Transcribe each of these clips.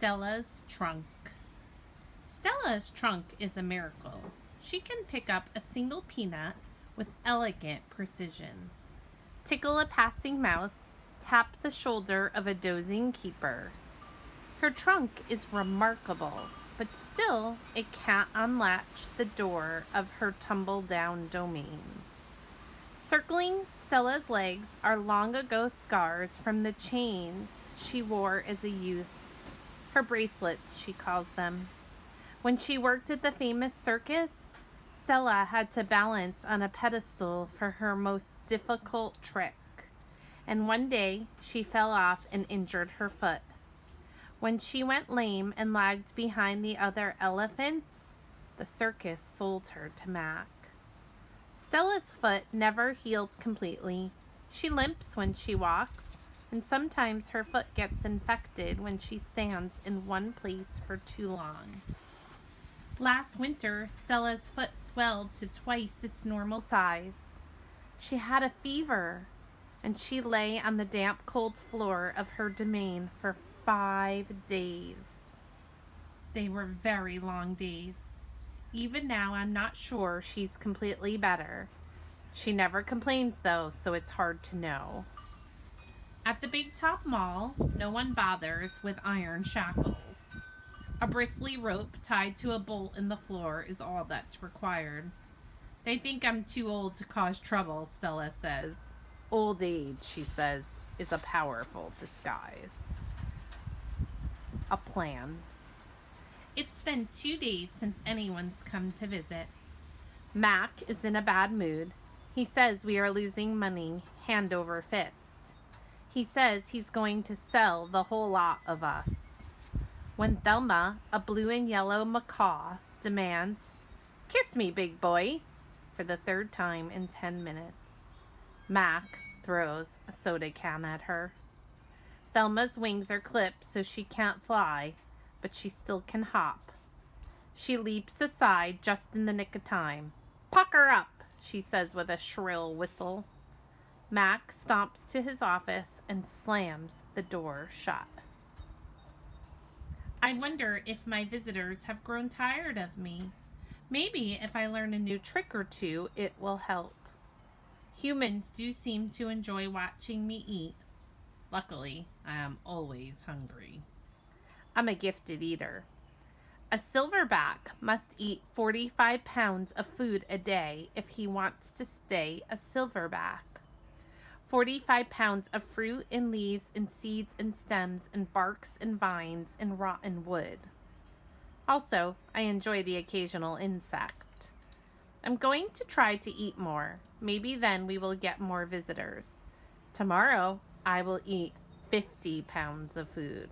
Stella's trunk. Stella's trunk is a miracle. She can pick up a single peanut with elegant precision, tickle a passing mouse, tap the shoulder of a dozing keeper. Her trunk is remarkable, but still it can't unlatch the door of her tumble-down domain. Circling Stella's legs are long ago scars from the chains she wore as a youth. Her bracelets, she calls them. When she worked at the famous circus, Stella had to balance on a pedestal for her most difficult trick. And one day she fell off and injured her foot. When she went lame and lagged behind the other elephants, the circus sold her to Mac. Stella's foot never heals completely. She limps when she walks, and sometimes her foot gets infected when she stands in one place for too long. Last winter, Stella's foot swelled to twice its normal size. She had a fever, and she lay on the damp, cold floor of her domain for 5 days. They were very long days. Even now, I'm not sure she's completely better. She never complains, though, so it's hard to know. At the Big Top Mall, no one bothers with iron shackles. A bristly rope tied to a bolt in the floor is all that's required. They think I'm too old to cause trouble, Stella says. Old age, she says, is a powerful disguise. A plan. It's been 2 days since anyone's come to visit. Mac is in a bad mood. He says we are losing money hand over fist. He says he's going to sell the whole lot of us. When Thelma, a blue and yellow macaw, demands, "Kiss me, big boy," for the 3rd time in 10 minutes, Mac throws a soda can at her. Thelma's wings are clipped so she can't fly, but she still can hop. She leaps aside just in the nick of time. "Pucker up," she says with a shrill whistle. Mac stomps to his office and slams the door shut. I wonder if my visitors have grown tired of me. Maybe if I learn a new trick or two, it will help. Humans do seem to enjoy watching me eat. Luckily, I am always hungry. I'm a gifted eater. A silverback must eat 45 pounds of food a day if he wants to stay a silverback. 45 pounds of fruit and leaves and seeds and stems and barks and vines and rotten wood. Also, I enjoy the occasional insect. I'm going to try to eat more. Maybe then we will get more visitors. Tomorrow, I will eat 50 pounds of food.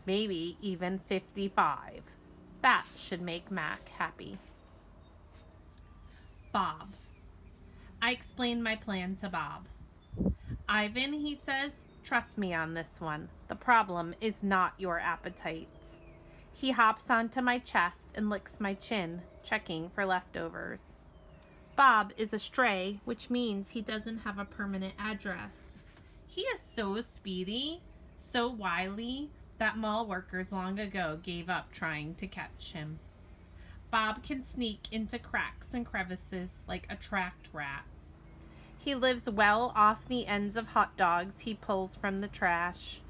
Maybe even 55. That should make Mac happy. Bob. I explained my plan to Bob. Ivan, he says, trust me on this one. The problem is not your appetite. He hops onto my chest and licks my chin, checking for leftovers. Bob is a stray, which means he doesn't have a permanent address. He is so speedy, so wily, that mall workers long ago gave up trying to catch him. Bob can sneak into cracks and crevices like a tracked rat. He lives well off the ends of hot dogs he pulls from the trash.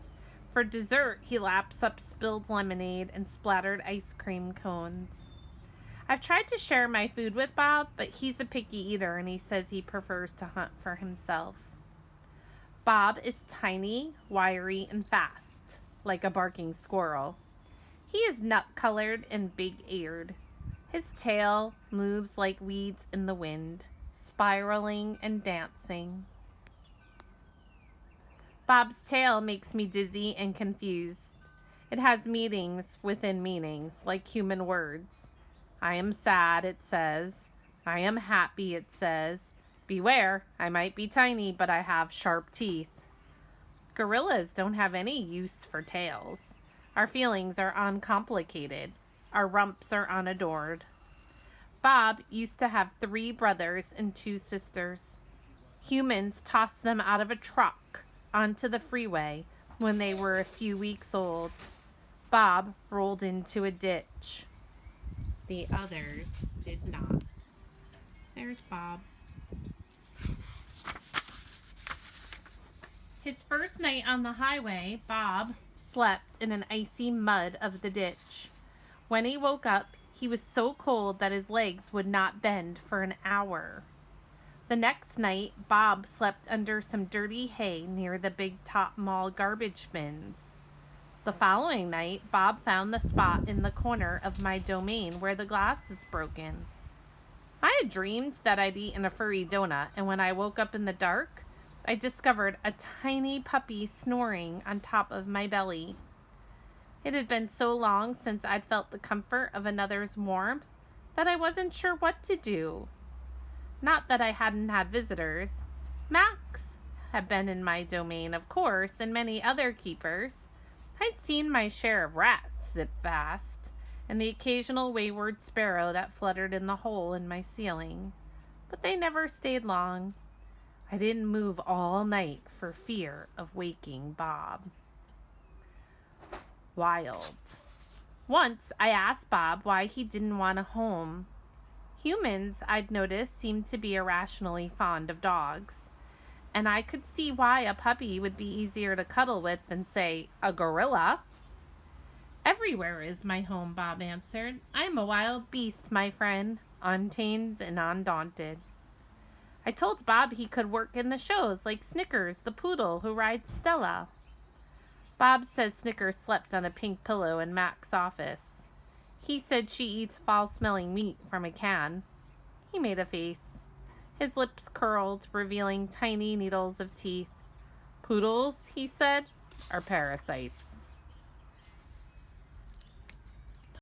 For dessert, he laps up spilled lemonade and splattered ice cream cones. I've tried to share my food with Bob, but he's a picky eater and he says he prefers to hunt for himself. Bob is tiny, wiry, and fast, like a barking squirrel. He is nut-colored and big-eared. His tail moves like weeds in the wind, spiraling and dancing. Bob's tail makes me dizzy and confused. It has meanings within meanings, like human words. I am sad, it says. I am happy, it says. Beware, I might be tiny, but I have sharp teeth. Gorillas don't have any use for tails. Our feelings are uncomplicated. Our rumps are unadored. Bob used to have 3 brothers and 2 sisters. Humans tossed them out of a truck onto the freeway when they were a few weeks old. Bob rolled into a ditch. The others did not. There's Bob. His first night on the highway, Bob slept in an icy mud of the ditch. When he woke up, he was so cold that his legs would not bend for an hour. The next night, Bob slept under some dirty hay near the Big Top Mall garbage bins. The following night, Bob found the spot in the corner of my domain where the glass is broken. I had dreamed that I'd eaten a furry donut, and when I woke up in the dark, I discovered a tiny puppy snoring on top of my belly. It had been so long since I'd felt the comfort of another's warmth that I wasn't sure what to do. Not that I hadn't had visitors. Max had been in my domain, of course, and many other keepers. I'd seen my share of rats zip past, and the occasional wayward sparrow that fluttered in the hole in my ceiling. But they never stayed long. I didn't move all night for fear of waking Bob. Wild. Once I asked Bob why he didn't want a home. Humans, I'd noticed, seemed to be irrationally fond of dogs, and I could see why a puppy would be easier to cuddle with than, say, a gorilla. Everywhere is my home, Bob answered. I'm a wild beast, my friend, untamed and undaunted. I told Bob he could work in the shows like Snickers, the poodle who rides Stella. Bob says Snickers slept on a pink pillow in Mac's office. He said she eats foul-smelling meat from a can. He made a face. His lips curled, revealing tiny needles of teeth. Poodles, he said, are parasites.